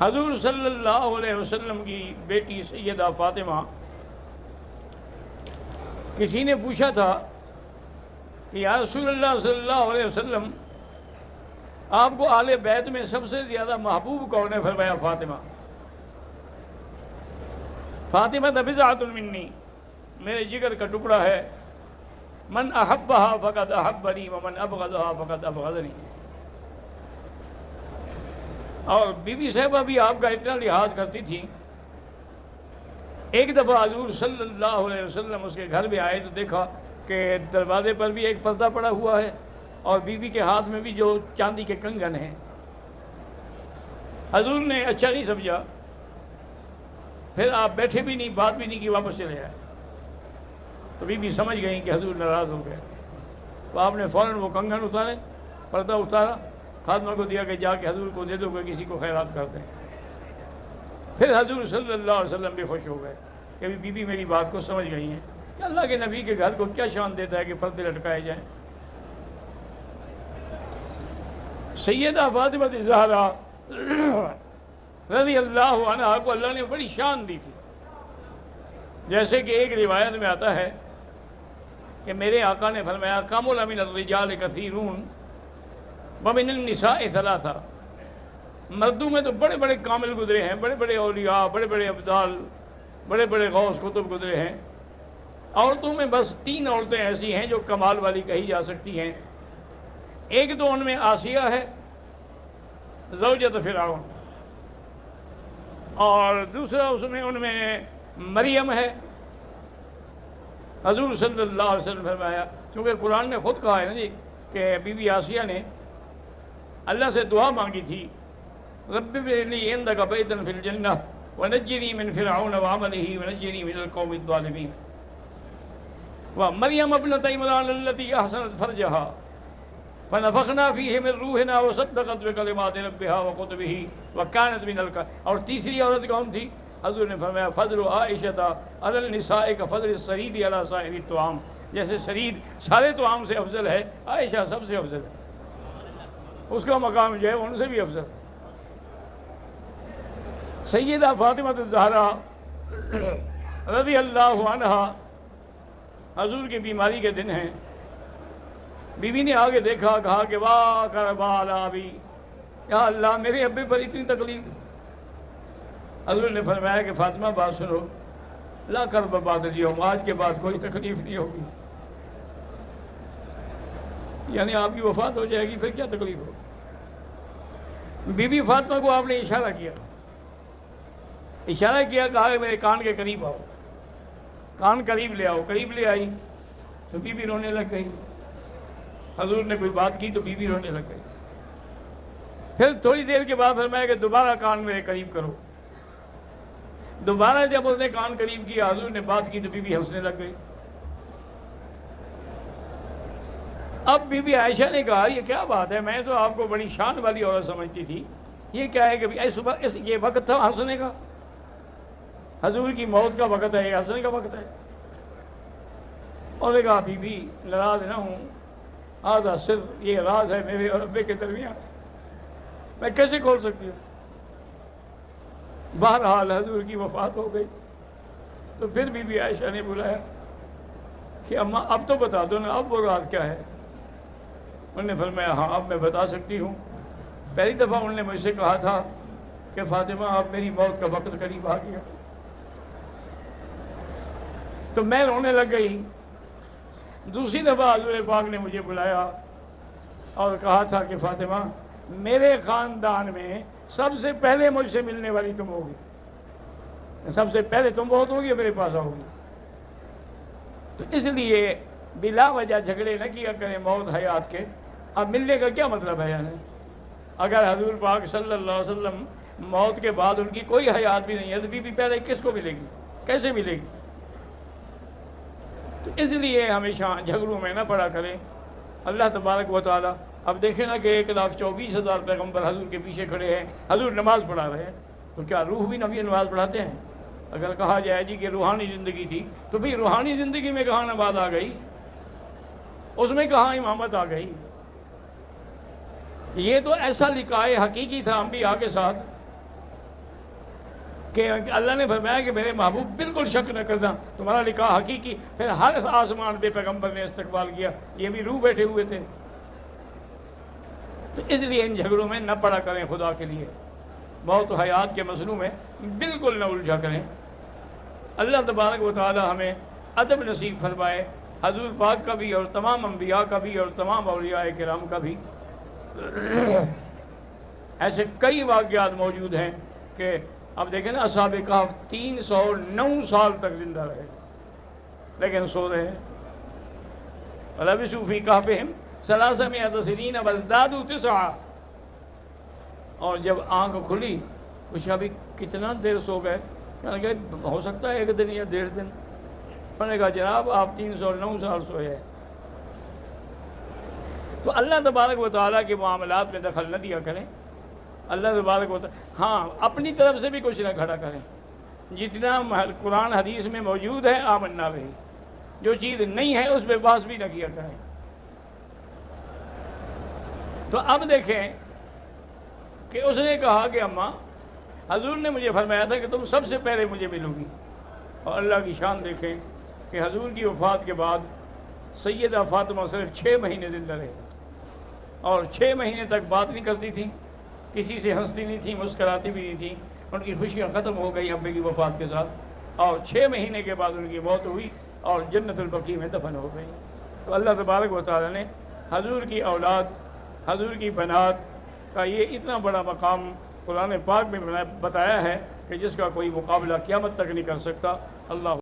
حضور صلی اللہ علیہ وسلم کی بیٹی سیدہ فاطمہ، کسی نے پوچھا تھا کہ یا رسول اللہ صلی اللہ علیہ وسلم، آپ کو آل بیت میں سب سے زیادہ محبوب کون ہے؟ فرمایا فاطمہ۔ فاطمہ بضعۃ منی، میرے جگر کا ٹکڑا ہے، من احبہا فقد احبنی ومن ابغضہا فقد ابغضنی۔ اور بی بی صاحبہ بھی آپ کا اتنا لحاظ کرتی تھی، ایک دفعہ حضور صلی اللہ علیہ وسلم اس کے گھر میں آئے تو دیکھا کہ دروازے پر بھی ایک پردہ پڑا ہوا ہے اور بی بی کے ہاتھ میں بھی جو چاندی کے کنگن ہیں۔ حضور نے اچھا نہیں سمجھا، پھر آپ بیٹھے بھی نہیں، بات بھی نہیں کی، واپس چلے آئے۔ تو بی بی سمجھ گئیں کہ حضور ناراض ہو گئے، تو آپ نے فوراً وہ کنگن اتارے، پردہ اتارا، خادمہ کو دیا کہ جا کے حضور کو دے دو کہ کسی کو خیرات کر دیں۔ پھر حضور صلی اللہ علیہ وسلم بھی خوش ہو گئے کہ بی بی میری بات کو سمجھ گئی ہیں کہ اللہ کے نبی کے گھر کو کیا شان دیتا ہے کہ پردے لٹکائے جائیں۔ سیدہ فاطمہ الزہرا رضی اللہ عنہا کو اللہ نے بڑی شان دی تھی، جیسے کہ ایک روایت میں آتا ہے کہ میرے آقا نے فرمایا کامل من الرجال کثیرون ومن النساء ثلاثہ، مردوں میں تو بڑے بڑے کامل گزرے ہیں، بڑے بڑے اولیاء، بڑے بڑے ابدال، بڑے بڑے غوث کتب گزرے ہیں، عورتوں میں بس 3 عورتیں ایسی ہیں جو کمال والی کہی جا سکتی ہیں۔ ایک تو ان میں آسیہ ہے زوجۃ فرعون، اور دوسرا اس میں ان میں مریم ہے۔ حضور صلی اللہ علیہ وسلم فرمایا، چونکہ قرآن نے خود کہا ہے نا جی کہ بی بی آسیہ نے اللہ سے دعا مانگی تھی، رب ابن لی عندک بیتا فی الجنہ ونجنی من فرعون وعملہ ونجنی من القوم الظالمین۔ ومریم ابنۃ عمران التی احسنت فرجہا فنفخنا فیہ من روحنا وصدقت بکلمات ربہا وکتبہ وکانت من اور تیسری عورت کون تھی؟ حضور نے فرمایا فضل عائشہ علی النساء کفضل السرید علی سائر الطعام، جیسے سرید سارے طعام سے افضل ہے، عائشہ سب سے افضل ہے، اس کا مقام جو ہے ان سے بھی افضل۔ سیدہ فاطمہ الزہرا رضی اللہ عنہا، حضور کی بیماری کے دن ہیں، بی بی نے آگے دیکھا، کہا کہ واہ کربال ابی، یا اللہ میرے ابے پر اتنی تکلیف۔ حضور نے فرمایا کہ فاطمہ بات سنو، لا کرب بعد اليوم، آج کے بعد کوئی تکلیف نہیں ہوگی، یعنی آپ کی وفات ہو جائے گی، پھر کیا تکلیف ہوگی۔ بی بی فاطمہ کو آپ نے اشارہ کیا، کہا کہ میرے کان کے قریب آؤ، کان قریب لے آؤ، قریب لے آئی تو بی بی رونے لگ گئی۔ حضور نے کوئی بات کی تو بی بی رونے لگ گئی۔ پھر تھوڑی دیر کے بعد فرمایا کہ دوبارہ کان میرے قریب کرو۔ دوبارہ جب اس نے کان قریب کیا، حضور نے بات کی تو بی بی ہنسنے لگ گئی۔ اب بی بی عائشہ نے کہا یہ کیا بات ہے، میں تو آپ کو بڑی شان والی عورت سمجھتی تھی، یہ کیا ہے کہ یہ وقت تھا ہنسنے کا، حضور کی موت کا وقت ہے، یہ ہنسنے کا وقت ہے۔ اور نے کہا بی بی ناراض نہ ہوں، آدھا صرف یہ راز ہے میرے اور ابے کے درمیان، میں کیسے کھول سکتی ہوں۔ بہرحال حضور کی وفات ہو گئی تو پھر بی بی عائشہ نے بلایا کہ اماں اب تو بتا دو نا، اب وہ راز کیا ہے۔ انہوں نے فرمایا ہاں اب میں بتا سکتی ہوں، پہلی دفعہ انہوں نے مجھ سے کہا تھا کہ فاطمہ اب میری موت کا وقت قریب آ گیا، تو میں رونے لگ گئی۔ دوسری دفعہ حضور پاک نے مجھے بلایا اور کہا تھا کہ فاطمہ میرے خاندان میں سب سے پہلے مجھ سے ملنے والی تم ہوگی، سب سے پہلے تم بہت ہوگی میرے پاس آؤ گی۔ تو اس لیے بلا وجہ جھگڑے نہ کیا کریں موت حیات کے۔ اب ملنے کا کیا مطلب ہے، یعنی اگر حضور پاک صلی اللہ علیہ وسلم موت کے بعد ان کی کوئی حیات بھی نہیں ہے تو بی بی پہلے کس کو ملے گی، کیسے ملے گی؟ تو اس لیے ہمیشہ جھگڑوں میں نہ پڑا کریں۔ اللہ تبارک و تعالیٰ، اب دیکھیں نا کہ 1,24,000 پیغمبر حضور کے پیچھے کھڑے ہیں، حضور نماز پڑھا رہے ہیں، تو کیا روح بھی نبی نماز پڑھاتے ہیں؟ اگر کہا جائے جی کہ روحانی زندگی تھی تو بھی روحانی زندگی میں کہاں نماز آ گئی، اس میں کہاں امامت آ گئی؟ یہ تو ایسا لقاء حقیقی تھا انبیاء کے ساتھ کہ اللہ نے فرمایا کہ میرے محبوب بالکل شک نہ کرنا، تمہارا نکاح حقیقی۔ پھر ہر آسمان پہ پیغمبر نے استقبال کیا، یہ بھی روح بیٹھے ہوئے تھے۔ تو اس لیے ان جھگڑوں میں نہ پڑا کریں خدا کے لیے، موت و حیات کے مسئلوں میں بالکل نہ الجھا کریں۔ اللہ تبارک و تعالی ہمیں ادب نصیب فرمائے، حضور پاک کا بھی اور تمام انبیاء کا بھی اور تمام اولیاء کرام کا بھی۔ ایسے کئی واقعات موجود ہیں کہ اب دیکھیں نا، اصحاب کہف 309 سال تک زندہ رہے لیکن سو رہے ہیں۔ وَلَبِثُوا فِي كَهْفِهِمْ 300 سنین وازدادوا 9، اور جب آنکھ کھلی پوچھا بھی کتنا دیر سو گئے؟ کہنے کہ ہو سکتا ہے 1 دن یا 1.5 دن۔ انہوں نے کہا جناب آپ 309 سال سوئے ہیں۔ تو اللہ تبارک و تعالیٰ کے معاملات میں دخل نہ دیا کریں۔ اللہ تبارک و تعالیٰ ہاں اپنی طرف سے بھی کچھ نہ کھڑا کریں، جتنا قرآن حدیث میں موجود ہے آمنا بہی، جو چیز نہیں ہے اس پہ بحث بھی نہ کیا کریں۔ تو اب دیکھیں کہ اس نے کہا کہ اماں حضور نے مجھے فرمایا تھا کہ تم سب سے پہلے مجھے ملو گی، اور اللہ کی شان دیکھیں کہ حضور کی وفات کے بعد سیدہ فاطمہ صرف 6 مہینے زندہ رہے، اور 6 مہینے تک بات نہیں کرتی تھیں، کسی سے ہنستی نہیں تھیں، مسکراتی بھی نہیں تھیں، ان کی خوشیاں ختم ہو گئی ابے کی وفات کے ساتھ، اور 6 مہینے کے بعد ان کی موت ہوئی اور جنت البقیع میں دفن ہو گئی۔ تو اللہ تبارک و تعالیٰ نے حضور کی اولاد، حضور کی بنات کا یہ اتنا بڑا مقام قرآن پاک میں بتایا ہے کہ جس کا کوئی مقابلہ قیامت تک نہیں کر سکتا۔ اللہ